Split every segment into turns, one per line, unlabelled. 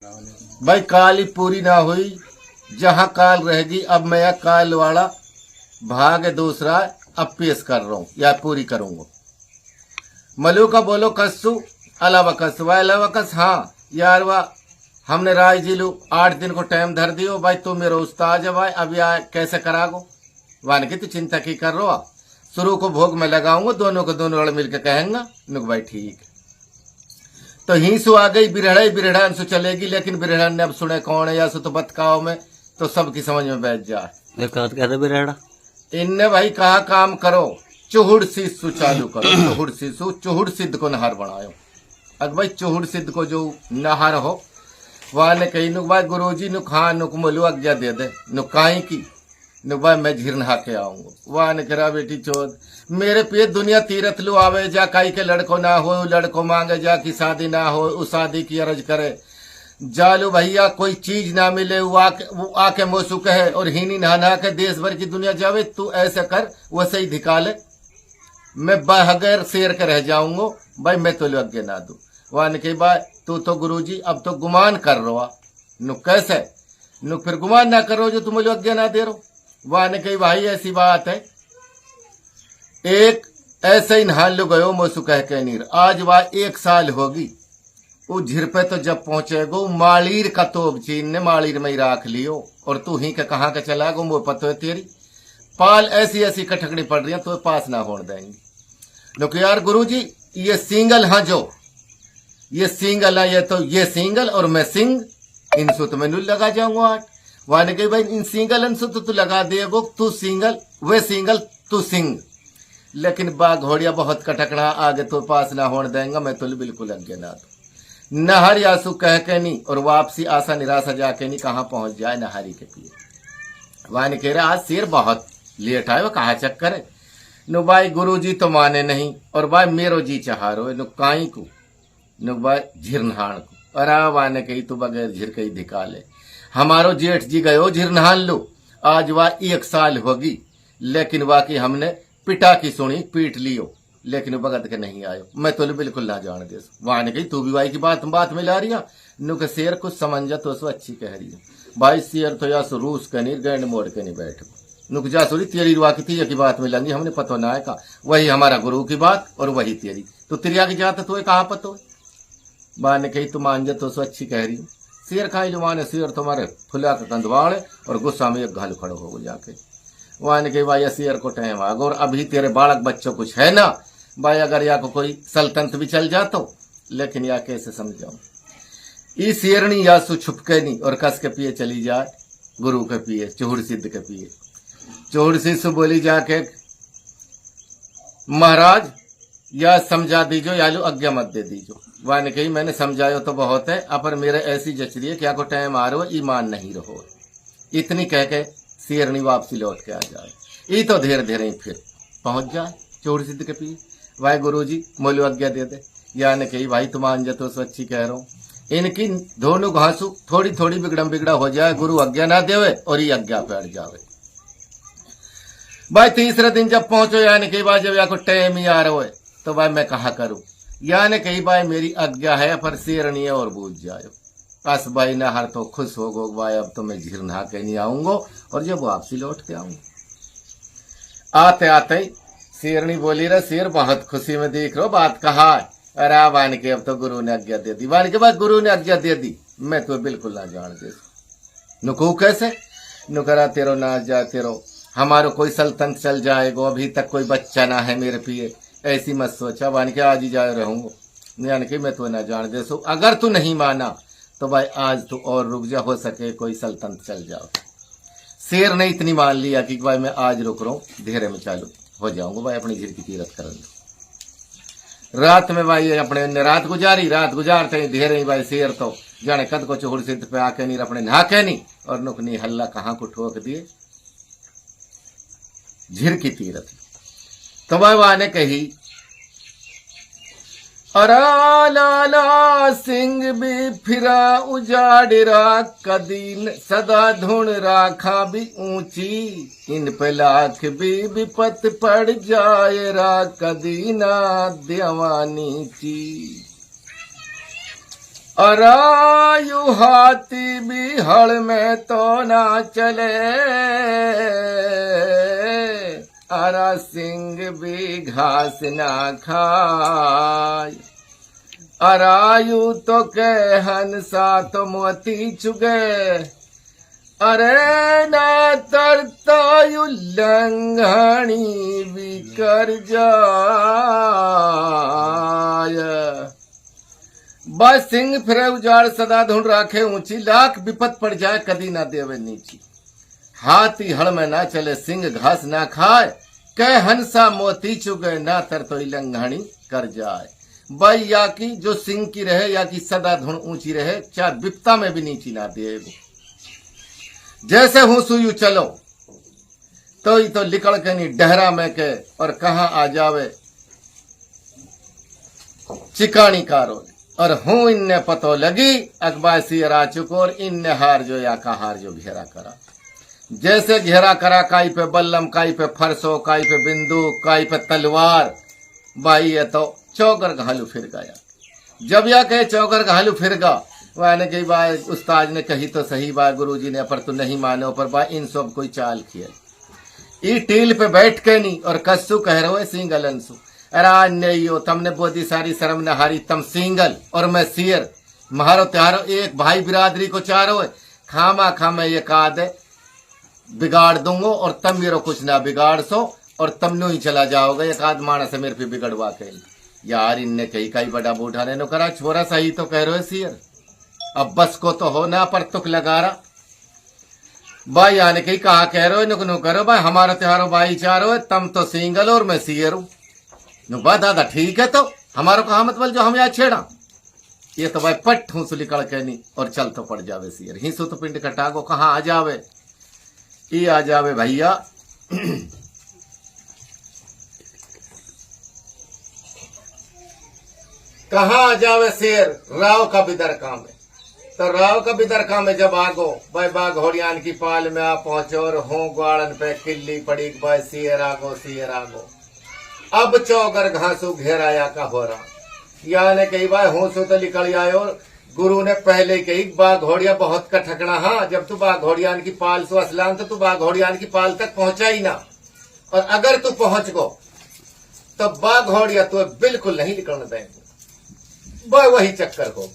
भाई काल ही पूरी ना हुई, जहां काल रहेगी। अब मैं काल वाला भाग दूसरा अब पेश कर रहा हूं या पूरी करूंगा। मलू का बोलो कस्सू अलावा कस वाह अलावा कस। हाँ यार वाह, हमने राय जी लू 8 दिन को टाइम धर दियो। भाई तू मेरा उस्ताद है भाई, अब या कैसे करागो वान की तू चिंता की कर रो। शुरू को भोग में लगाऊंगा, दोनों को दोनों लड़ मिलकर कहेंगे नुक भाई ठीक। तो हिंसू आ गई बिरहड़ा ही बिरहड़ा अंशु चलेगी, लेकिन बिरहड़ा ने अब सुने कौन है या सो तो बतकाओ में तो सबकी समझ में बैठ जाए।
कहते बिरहड़ा
इनने भाई कहा काम करो, चुहुड़ सिस्सु चालू करो। चुहुड़ सिस्सु चुहुड़ सिद्ध को नहर बनायो। अब भाई चुहुड़ सिद्ध को जो नहर हो वह ने कही नुक भाई गुरु जी नुक हाँ नुक मोलू आज्ञा दे दे नुक काई की नुक भाई मैं झीर नहा के आऊंगा। वह ने करा बेटी चोद मेरे पे दुनिया तीरथ लू आवे जा काई के लड़को ना हो लड़को मांगे जा की शादी ना हो उस शादी की अर्ज करे जालू भैया कोई चीज ना मिले वो आके मोसू कहे और हिनी नहा के देश भर की दुनिया जावे। तू ऐसे कर वैसे ही धिका ले, मैं बगैर शेर के रह जाऊंगा भाई, मैं तो लग ना दू। वह ने कही भाई तू तो गुरुजी अब तो गुमान कर रहा नु कैसे नु फिर गुमान ना करो जो तुम आज्ञा ना दे रहो। वह ने कही भाई ऐसी बात है, एक ऐसे ही नहान लो गयो मोसू कह के नीर आज वह 1 साल होगी। वो झिर पे तो जब पहुंचेगो मालीर का तोब चीन ने मालीर में ही राख लियो और तू ही के कहाँ के चला गो वो पतो है तेरी पाल ऐसी ऐसी कटकड़ी पड़ रही है तो पास ना होने देंगे। लोग यार गुरुजी ये सिंगल हाँ जो ये सिंगल है, ये तो ये सिंगल और मैं सिंग इनसु तो मैं लगा जाऊंगा 8। वाने कही भाई इन सिंगल इनसु तो तू लगा देगो, तू सिंगल वे सिंगल तू सिंग, लेकिन बा घोड़िया बहुत कटकड़ा आगे तो पास ना होने देंगे, मैं तो बिल्कुल अज्ञा ना दू। नहर यासु कह के नहीं और वापसी आशा निराशा जाके नहीं कहाँ पहुंच जाए नहरी के पिए। वाने कह रहे आज शेर बहुत लेट आए वो कहा चक्कर है नु भाई गुरु जी तो माने नहीं और भाई मेरो जी चाहारो नु काई को नु भाई झिरनहान को। अरे वाने कही तू बगैर झिर कही धिका ले, हमारो जेठ जी गयो झिरनहान लो आज वह 1 साल होगी, लेकिन वाकई हमने पिटा की सुनी पीट लियो लेकिन भगत के नहीं आयो, मैं तो बिल्कुल ना जान दे। वहां ने कही तू भी भाई की बात में ला रही है नुक शेर कुछ समझ तो सो अच्छी कह रही है भाई शेर तो या सो रूस के नहीं गैंड मोड़ के नहीं बैठ नुक जा सोरी तेरी रुआ की थी की बात में लगी हमने पतो ना है का वही हमारा गुरु की बात और वही तेरी तो तिरिया की जात तो कहाँ पतो है। बा ने कही तू मान जा तो सो अच्छी कह रही हूँ। शेर खाई लो माने शेर तुम्हारे फुला का कंधवाड़ और गुस्सा में एक घाल खड़ो हो जाके। वहां ने कही भाई शेर को टाइम आ गया और अभी तेरे बालक बच्चों कुछ है ना भाई, अगर या को कोई सल्तनत भी चल जातो लेकिन या कैसे समझाऊं। ई शेरनी या सु छुपके नहीं और कस के पिए चली जाए गुरु के पिए चुहुड़ सिद्ध के पिए। चुहुड़ सिद्ध बोली जाके महाराज या समझा दीजो या लो आज्ञा मत दे दीजो। वह ने कही मैंने समझायो तो बहुत है अपर मेरे ऐसी जचरी है क्या को टाइम आ रहा हो ईमान नहीं रहो। इतनी कह के शेरनी वापसी लौट के आ जाए, ई तो धीरे धीरे फिर पहुंच जाए चुहुड़ सिद्ध के पिए। भाई गुरु जी मोलू आज्ञा दे दे या ने कही भाई तुम मान जा तो अच्छी कह रहा हूँ। इनकी दोनों घासू थोड़ी थोड़ी बिगड़म बिगड़ा हो जाए, गुरु आज्ञा ना देवे और ये आज्ञा पे अड़ जावे। भाई तीसरे दिन जब पहुंचो या ने कही भाई जब या को टाइम ही आ रहा है तो भाई मैं कहा करूं या ने कही भाई मेरी आज्ञा है पर शेरनी है और बूझ जाओ। बस भाई नहर तो खुश हो गो भाई अब तो मैं झीर नहा के नहीं आऊंगा और जब वापसी लौट के आऊंगा। आते आते शेरनी बोली रे शेर बहुत खुशी में देख रहा बात कहा है। अरे वान के अब तो गुरु ने आज्ञा दे दी। वान के बाद गुरु ने आज्ञा दे दी मैं तो बिल्कुल ना जान दे नुकू कैसे नुकरा तेरो ना जा तेरो हमारो कोई सल्तनत चल जाएगो, अभी तक कोई बच्चा ना है मेरे पिए ऐसी मत सोचा। वान के आज ही जाए रहूंगा यानी कि मैं तो ना जान दे सो अगर तू नहीं माना तो भाई आज तू और रुक जा, हो सके कोई सल्तनत चल जाओ। शेर ने इतनी मान लिया कि भाई मैं आज रुक रहा हूँ धीरे में चालू हो जाऊंगा भाई अपनी झीर की तीरथ कर। रात में भाई अपने ने रात गुजारते ही धीरे ही भाई शेर तो जाने कद को चुहुड़ सिद्ध पे आके नहीं अपने नहा के नहीं और नुकनी हल्ला कहाँ को ठोक दिए झीर की तीरथ। तो भाई वहां ने कही अरा लाला सिंह भी फिरा उजाड़रा कदीन सदा धुन राखा भी ऊंची इन पे लाख भी विपत पड़ जाए रा कदीना देवानी ची। अरायु हाथी भी हल में तो ना चले, अरा सिंह भी घास ना खाए, अरायु तो के हंसा तो मोती चुगे, अरे ना तरतायु लंघनी भी कर जाय। बस सिंह फिरे उजाड़ सदा ढूंढ राखे ऊंची, लाख विपत पड़ जाए कदी ना देवे नीची। हाथी हड़ में ना चले, सिंह घास ना खाए, कह हंसा मोती चुगे, ना तर तो लंघानी कर जाए। भाई या की जो सिंह की रहे या की सदा धुन ऊंची रहे, चाहे विपता में भी नीची ना दे। जैसे हूं सुयू चलो तो ही तो लिकड़ के नहीं डहरा में के, और कहां आ जावे चिकानी कारो। और हूं इनने पतो लगी अकबासी रा चुकोर, इनने हार जो या का हार जो घेरा करा। जैसे घेरा करा, काई पे बल्लम, काई पे फरसो, काई पे बिंदुक, काई पे तलवार। भाई ये तो चौकर घालू फिर गया। जब या कहे चौकर घालू फिर गा, वाने कही बाय उस्ताद ने कही तो सही बात, गुरुजी ने पर तू नहीं मानो, पर बा इन सब कोई चाल किया। ई टील पे बैठ के नहीं और कस्सू कह रहे हो सिंगल अंसु, अरे नहीं हो तमने बोधी सारी शर्म न हारी, तम सिंगल और मैं सियर, मारो त्योहारो एक भाई बिरादरी को चारो है, खामा खामे ये काद बिगाड़ दूंगो और तम मेरे कुछ ना बिगाड़ सो, और तम नो ही चला जाओगे एक आध माना से मेरे पे बिगड़वा के। यार इनने कही कई बड़ा बूढ़ा ने नो करा, छोरा सही तो कह रहे हो सियर, अब बस को तो हो ना पर तुक लगा रहा। भाई आने कही कहा कह रहे हो नो करो भाई, हमारा त्योहारो भाई चारो है, तम तो सिंगल और मैं सियर हूं। नो बा दादा ठीक है, तो हमारो कहा मतलब जो हम यहाँ छेड़ा, ये तो भाई पट हूं लिकड़ के नहीं और चल तो पड़ जावे सियर। हिंसू तो पिंड कटागो कहाँ आ जावे, ये आ जावे भैया कहाँ आ जावे शेर, राव का बिदर काम है। तो राव का बिदर काम में जब आगो भाई बा घोड़ियान की पाल में आ पहुंचो, और हो ग्वाड़न पे किल्ली पड़ी भाई सियर आगो सियर आगो। अब चौगर घासू घेराया का हो रहा, याने कही भाई होसू तो निकल आयो। गुरु ने पहले कही बा घोड़िया बहुत कठकना, हाँ जब तू बा घोड़ियान की पाल सो असलान तो तू बा घोड़ियान की पाल तक पहुंचा ही ना, और अगर तू पहुंच गो तो बा घोड़िया तो बिल्कुल नहीं निकलने देंगे। वही चक्कर हो,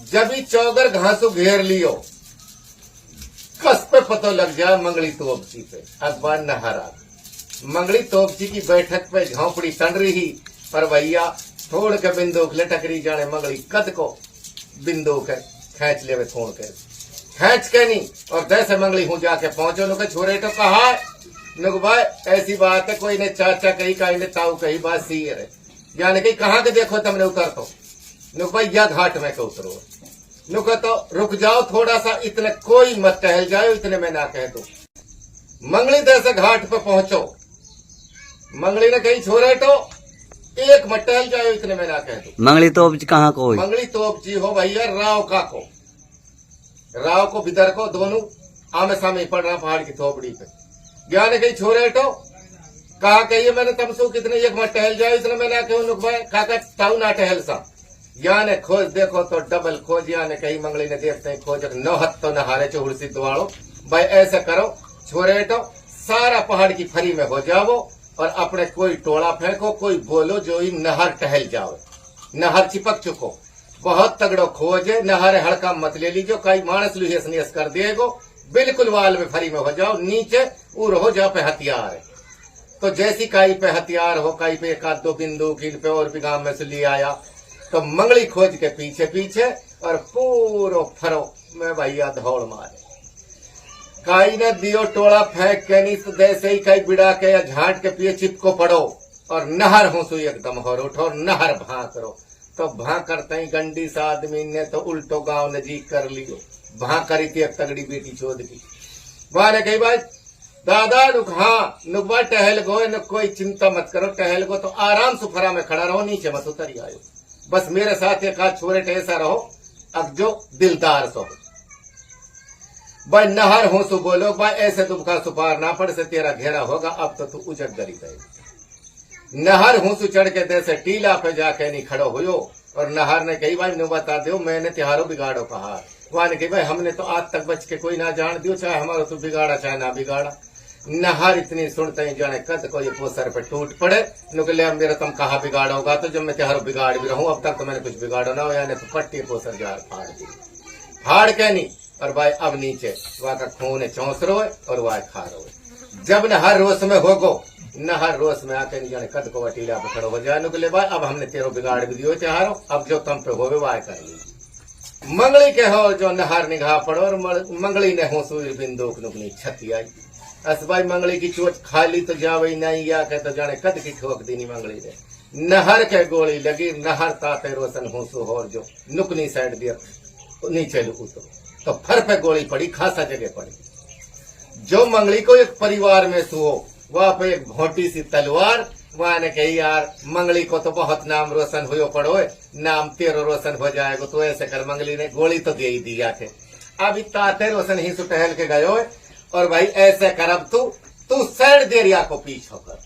जब ही चौगर घासू घेर लियो, कस पे पतो लग जाए मंगली तोपची पे। अखबार नहरा मंगली तोपची की बैठक पे झोंपड़ी तन रही, पर भैया थोड़ के बिंदुक लटकरी जाने मंगली कद को बिंदुक खींच ले, थोड़ के खींच के नहीं, और जैसे मंगली हूं जाके पहुंचो नुके छोरे तो कहा नुक भाई ऐसी बात है, कोई ने चाचा कही का ने ताऊ कही बात सी है, यानी कि कहाँ के देखो तुमने उतर तो नुक भाई या घाट में के उतरो, नुक तो रुक जाओ थोड़ा सा, इतने कोई मत टहल जाओ, इतने में ना कह दो। मंगली जैसे घाट पे पहुंचो, मंगली ने कही छोरे तो एक मत टहल जाओ, इतने में ना कह दो।
मंगली तोप कहाँ को?
मंगली तोप जी हो भैया राव का को, राव को बिदर को दोनों आमे सामने पड़ रहा पहाड़ की थोपड़ी पे। ज्ञान कही छोरे तो कहा कहिए मैंने तमसो कितने एक मत टहल जाओ, इसलिए मैंने कहूं नुक भाई काका ताऊ ना टहल सा। याने खोज देखो तो डबल खोज, याने कही मंगली ने देखते हैं खोज नौ हथ तो नहारे चौड़सी दुआड़ो। भाई ऐसा करो छोरे तो सारा पहाड़ की फरी में हो जाओ, और अपने कोई टोला फेंको, कोई बोलो जो ही नहर टहल जाओ। नहर चिपक चुको, बहुत तगड़ो खोज है, नहर हड़का मत ले लीजो, कई मानस लुहेस नियस कर दिएगो, बिल्कुल वाल में फरी में हो जाओ, नीचे उर हो जाओ पे हथियार है। तो जैसी काई पे हथियार हो, काई पे एक आध दो बिंदुक इन पे और भी गांव में से ले आया, तो मंगली खोज के पीछे पीछे और पूरो फरो में भैया दौड़ मारे। काई ने दियो टोला फेंक के नहीं, तो जैसे ही कई बिड़ा के या झाट के पिए चिपको पड़ो, और नहर हो सो एकदम हो उठो, नहर भां करो। तो भां करते ही गंडी सा आदमी ने तो उल्टो गांव नजीक कर लियो, भां करी थी एक तगड़ी बेटी चोद की। मारे कही भाई दादा नुक हाँ नुकबा टहल गो, न कोई चिंता मत करो, टहल गो तो आराम सुफरा में खड़ा रहो, नीचे मत उतरी आयो, बस मेरे साथ एक आध छोरे ऐसा रहो, अब जो दिलदार सो भाई नहर हो सो बोलो भाई, ऐसे दुखा सुपार ना पड़ से तेरा घेरा होगा, अब तो तू उजट गरी गए। नहर हूसू चढ़ के जैसे टीला पे जाके नहीं खड़ो हुयो, और नहार ने कही भाई नु बता दो मैंने त्योहारों बिगाड़ो कहा। वहां ने कही भाई हमने तो आज तक बच के कोई ना जान दियो, चाहे हमारा तो बिगाड़ा चाहे ना बिगाड़ा। नहर इतनी सुनते ही जाने कद को ये पोसर पे टूट पड़े। नुकले मेरा तुम कहा बिगाड़ोगा, तो जब मैं त्योहारों बिगाड़ भी रहूं अब तक तो मैंने कुछ बिगाड़ो ना हो, यानी तो पट्टी पोसर जार फाड़ दी, फाड़ के नहीं। और भाई अब नीचे वहां का खून चौंस रोए और वह खा रोए। जब नहर रोस में होगो, नहर रोस में आके नहीं जाने कद को वटीला पे खड़ो हो जाए। नुकले भाई अब हमने तेरो बिगाड़ भी दियो त्योहारों, अब जो तुम पे होवे वाह कर ली। मंगली के हो जो नहर निगाह पड़ो और मंगली ने हो सूर बिंदुक नुकनी छती आई। अस भाई मंगली की चोट खाली तो जावे नहीं, या के तो जाने कद की ठोक दी मंगली ने। नहर के गोली लगी, नहर ताते रोशन होसो और जो नुकनी साइड दिया नीचे उतरो तो फर पे गोली पड़ी, खासा जगह पड़ी। जो मंगली को एक परिवार में सुहो वहां पे एक भोटी सी तलवार। वहां ने कही यार मंगली को तो बहुत नाम रोशन हुयो पड़ो, नाम तेरो रोशन हो जाएगा, तो ऐसे कर मंगली ने गोली तो दे ही दिया थे। अभी ताते रोशन ही सु टहल के गयो और भाई ऐसे कर अब तू सैड देरिया को पीछो कर।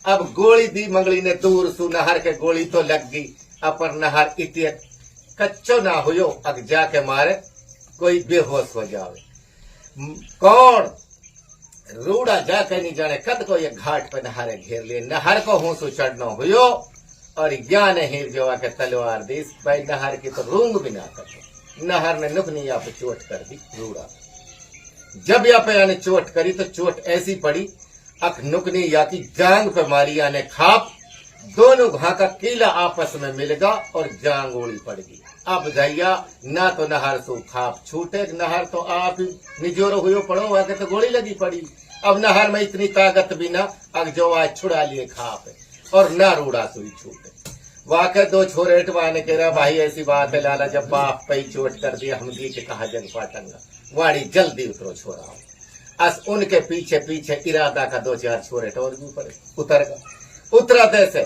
अब गोली दी मंगली ने दूर सु नहर के गोली तो लग गई, अपर नहर इतने कच्चो ना हुयो अग जाके मारे कोई बेहोश हो जावे। कौन रूड़ा जाके नहीं जाने कद को ये घाट पे नहरे घेर लिए। नहर को होसु चढ़ना हुयो और ज्ञान हीर जो आके तलवार दी। भाई नहर की तो रूंग भी ना कर, नहर ने नुकनी यहाँ पे चोट कर दी रूड़ा। जब यहाँ पे यानी चोट करी तो चोट ऐसी पड़ी अख नुकनी या की जांग पे मारी यानी खाप, दोनों घा का कीला आपस में मिल गया और जांग ओली पड़ गई। अब भैया ना तो नहर सो खाप छूटे, नहर तो आप निजोरो हुयो पड़ो, वहां तो गोली लगी पड़ी। अब नहर में इतनी ताकत भी ना अग जो आज छुड़ा लिए खाप और ना रूड़ा सुई छूटे। वाकई दो छोरे हटवाने के रहा भाई ऐसी बात है लाला, जब बाप पे चोट कर दिया हम दी के कहा जग पाटंगा वाड़ी जल्दी उतरो छोरा। अस उनके पीछे पीछे इरादा का दो चार छोरे और भी ऊपर उतर गया। उतरा तैसे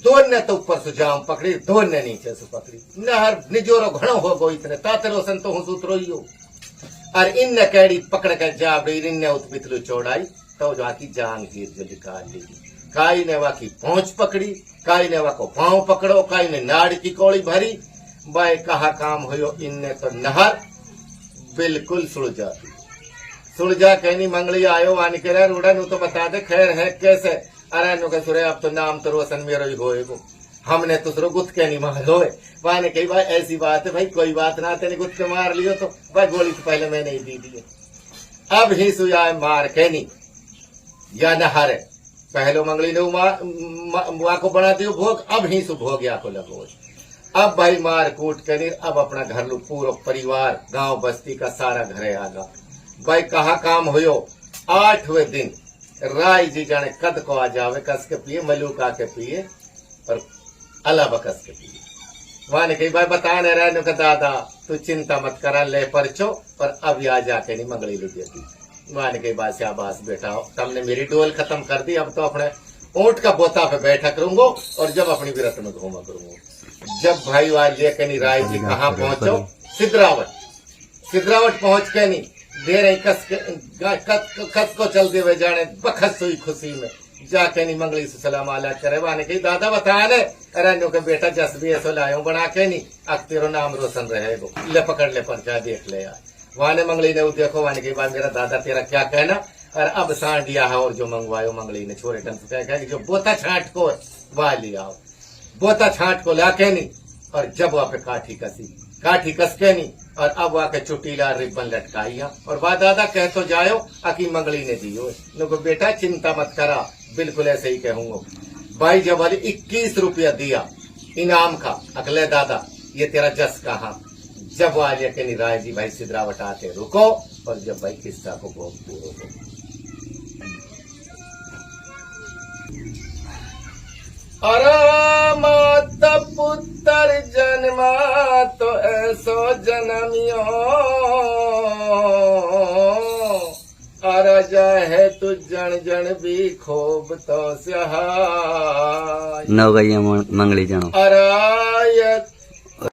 दोन ने तो ऊपर से जाम पकड़ी, दोन ने नीचे से पकड़ी। नहर निजोरो घणो हो गो इतने ताते रोशन तो हूँ उतरो ही हो। और इन ने कैडी पकड़ कर जा रही, इन ने उत्पितलू चौड़ाई तो जाकी जांग गिर जो निकाल ली। काई ने वा की पहुंच पकड़ी, काई ने वा को पांव पकड़ो, काई ने नाड़ की कौड़ी भरी। भाई कहा काम हुयो इनने तो नहर बिल्कुल सुलझा कहनी मंगली आयो वानी के रूड़ा नु तो बता दे खैर है कैसे। अरे नु के सुरे अब तो नाम तो रोशन मेरो ही होएगो, हमने तो गुथ के नहीं मार होए। वाने कही भाई ऐसी बात है भाई कोई बात ना, तेने गुथ के मार लियो तो भाई गोली तो पहले मैंने ही दी दी। अब ही सुया मार कहनी या नहर पहलो मंगली ने वहां को बना दियो भोग, अब ही सु भोग या को लगो। अब भाई मार कूट कर अब अपना घर लो पूरा परिवार गांव बस्ती का सारा घरे आ गया। भाई कहा काम हुयो 8वें दिन राय जी जाने कद को आ जावे कस के पिए, मलूका के पिए और अलावा कस के पिए। वहां ने कही भाई बता नहीं रहे का दादा तू चिंता मत करा ले परचो, और अब आ जाके नहीं मंगली ले देती। वहां ने कही बात शाबाश बेटा तुमने मेरी डोल खत्म कर दी, अब तो अपने ऊंट का बोता पे बैठा करूंगा और जब अपनी विरत में घूमा करूंगा। जब भाई आज ये कहनी राय जी कहाँ पहुंचो, सिद्धरावट पहुंच के नहीं दे रही कस को चलते हुए जाने बखस हुई खुशी में जाके नहीं मंगली से सलाम आला करे। वाने कही दादा बता ने अरे के बेटा जस भी ऐसो लायो बना के नहीं अब तेरो नाम रोशन रहेगो, ले पकड़ ले परचा देख ले यार। वाने मंगली ने देखो वाने कही बात मेरा दादा तेरा क्या कहना, और अब सांडिया है और जो मंगवायो मंगली ने छोरे टन से कहा कि जो बोता छाट को वह लिया, बोता छाट को लाके नहीं और जब वहां पे काठी कस के नहीं और अब वहां के चुटीला रिबन लटकाइया और बा दादा कह तो जायो अकी मंगली ने दियो। नुको बेटा चिंता मत करा, बिल्कुल ऐसे ही कहूंगा। भाई जब वाली 21 रुपया दिया इनाम का, अगले दादा ये तेरा जस कहा। जब वो आज के राय जी भाई सिद्धरावट आते रुको और जब भाई किस्सा को भोग पूरो हो। अरे माता पुत्र जन्मा तो ऐसो जन्मियो, अरे जाहे तू जन जन भी खूब तो सहाय।
नव गैया मंगली जानो
अरे